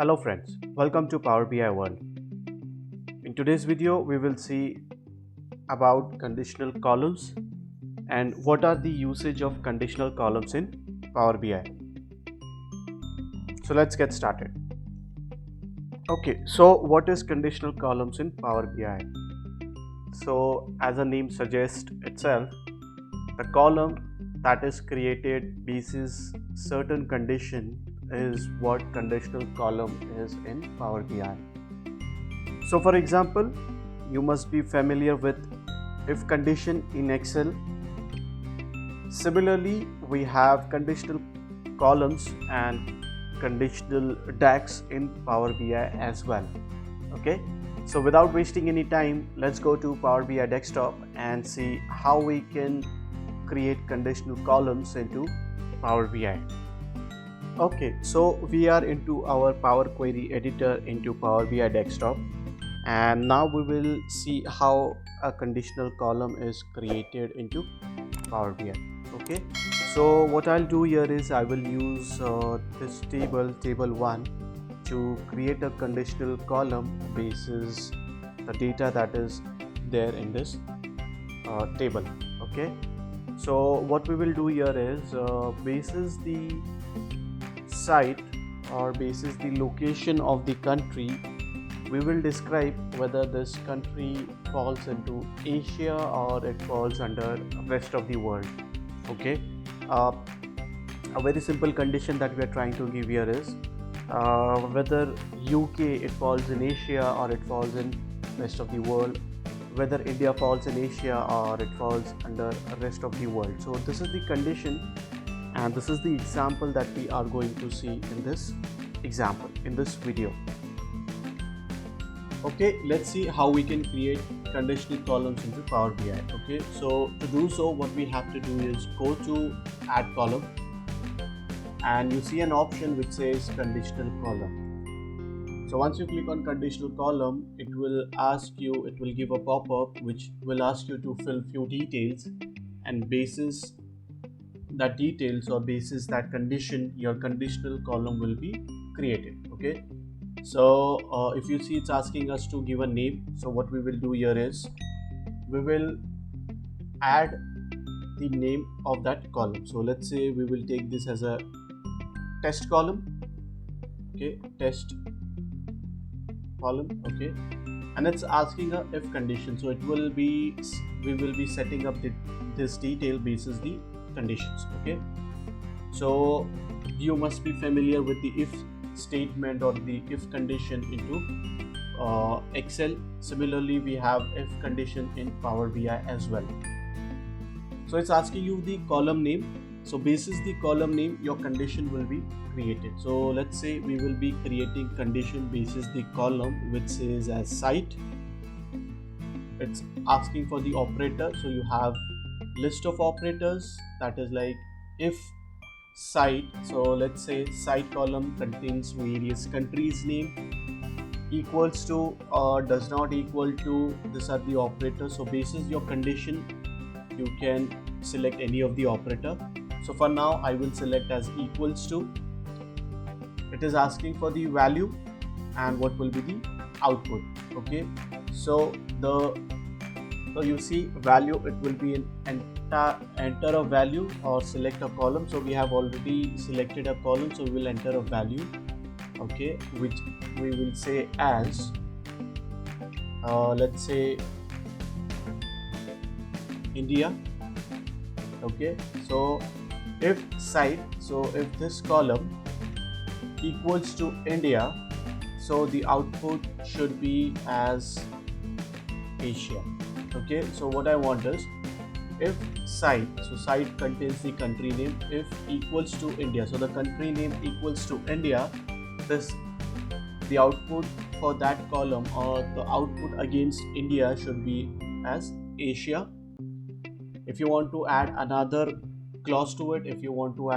Hello friends, welcome to Power BI World. In today's video, we will see about conditional columns and what are the usage of conditional columns in Power BI. So let's get started. Okay, so what is conditional columns in Power BI? So as the name suggests itself, the column that is created basis certain condition is what conditional column is in Power BI. So for example, you must be familiar with if condition in Excel. Similarly, we have conditional columns and conditional DAX in Power BI as well. Okay, so without wasting any time, let's go to Power BI desktop and see how we can create conditional columns into Power BI. Okay, so we are into our Power Query editor into Power BI desktop, and now we will see how a conditional column is created into Power BI. Okay, so what I'll do here is I will use this table 1 to create a conditional column basis the data that is there in this table. Okay, so what we will do here is basis the site or basis the location of the country, we will describe whether this country falls into Asia or it falls under rest of the world. Okay, a very simple condition that we are trying to give here is whether UK it falls in Asia or it falls in rest of the world, whether India falls in Asia or it falls under rest of the world. So this is the condition, and this is the example that we are going to see in this example in this video. Okay, let's see how we can create conditional columns into Power BI. Okay, so to do so, what we have to do is go to add column, and you see an option which says conditional column. So once you click on conditional column, it will give a pop-up which will ask you to fill few details, and basis that details or basis that condition, your conditional column will be created. Okay, so if you see, it's asking us to give a name. So what we will do here is we will add the name of that column. So let's say we will take this as a test column. Okay, test column. Okay, and it's asking a if condition, so we will be setting up this detail basis the conditions. Okay, so you must be familiar with the if statement or the if condition into Excel. Similarly, we have if condition in Power BI as well. So it's asking you the column name. So basis the column name, your condition will be created. So let's say we will be creating condition basis the column which says as site. It's asking for the operator, so you have list of operators, that is like if site. So let's say site column contains various countries name, equals to or does not equal to, these are the operators. So basis your condition, you can select any of the operator. So for now I will select as equals to. It is asking for the value and what will be the output. Okay, so you see value, it will be an enter a value or select a column. So we have already selected a column, so we will enter a value. Okay, which we will say as let's say India. Okay, so if site, so if this column equals to India, so the output should be as Asia. Okay, so what I want is if site, so site contains the country name, if equals to India, so the country name equals to India, the output for that column or the output against India should be as Asia. If you want to add another clause to it, if you want to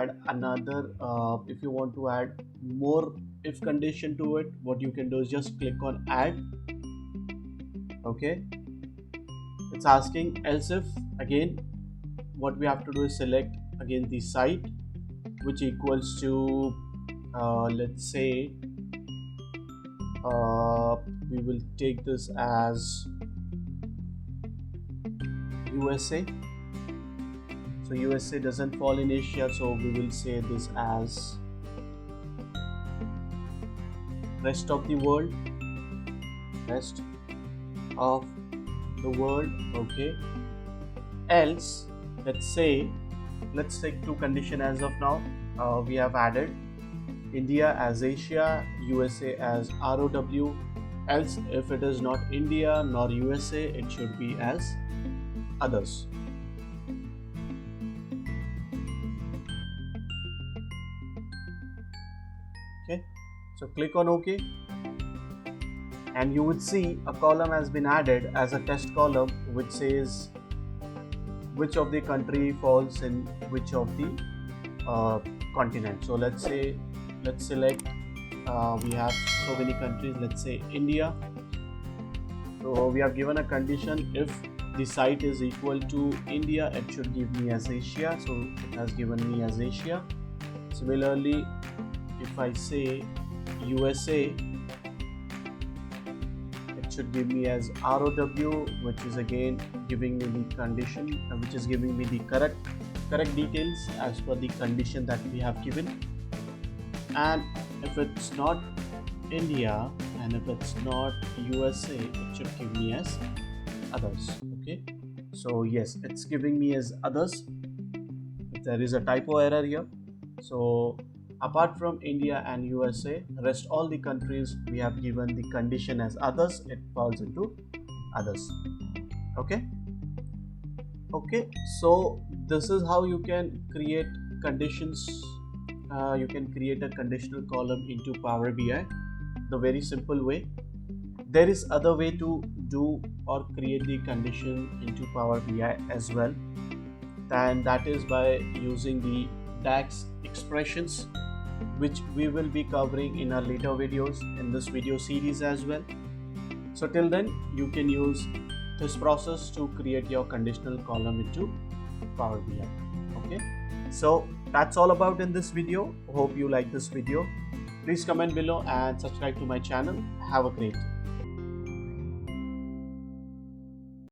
add more if condition to it, what you can do is just click on add. Okay, it's asking else if. Again, what we have to do is select again the site which equals to let's say we will take this as USA. So USA doesn't fall in Asia, so we will say this as rest of the world. Rest of the world. Okay. Else, let's take two conditions as of now. We have added India as Asia, USA as ROW. Else, if it is not India nor USA, it should be as others. Okay, so click on OK, and you would see a column has been added as a test column which says which of the country falls in which of the continent. So let's select we have so many countries. Let's say India. So we have given a condition, if the site is equal to India, it should give me as Asia, so it has given me as Asia. Similarly, if I say USA, it should give me as ROW, which is again giving me the condition, which is giving me the correct details as per the condition that we have given. And if it's not India and if it's not USA, it should give me as others. Okay, so yes, it's giving me as others. There is a typo error here. So apart from India and USA, rest all the countries we have given the condition as others, it falls into others. Okay, so this is how you can create conditions. You can create a conditional column into Power BI the very simple way. There is other way to do or create the condition into Power BI as well, and that is by using the DAX expressions, which we will be covering in our later videos in this video series as well. So till then, you can use this process to create your conditional column into Power BI. Okay, so that's all about in this video. Hope you like this video. Please comment below and subscribe to my channel. Have a great day.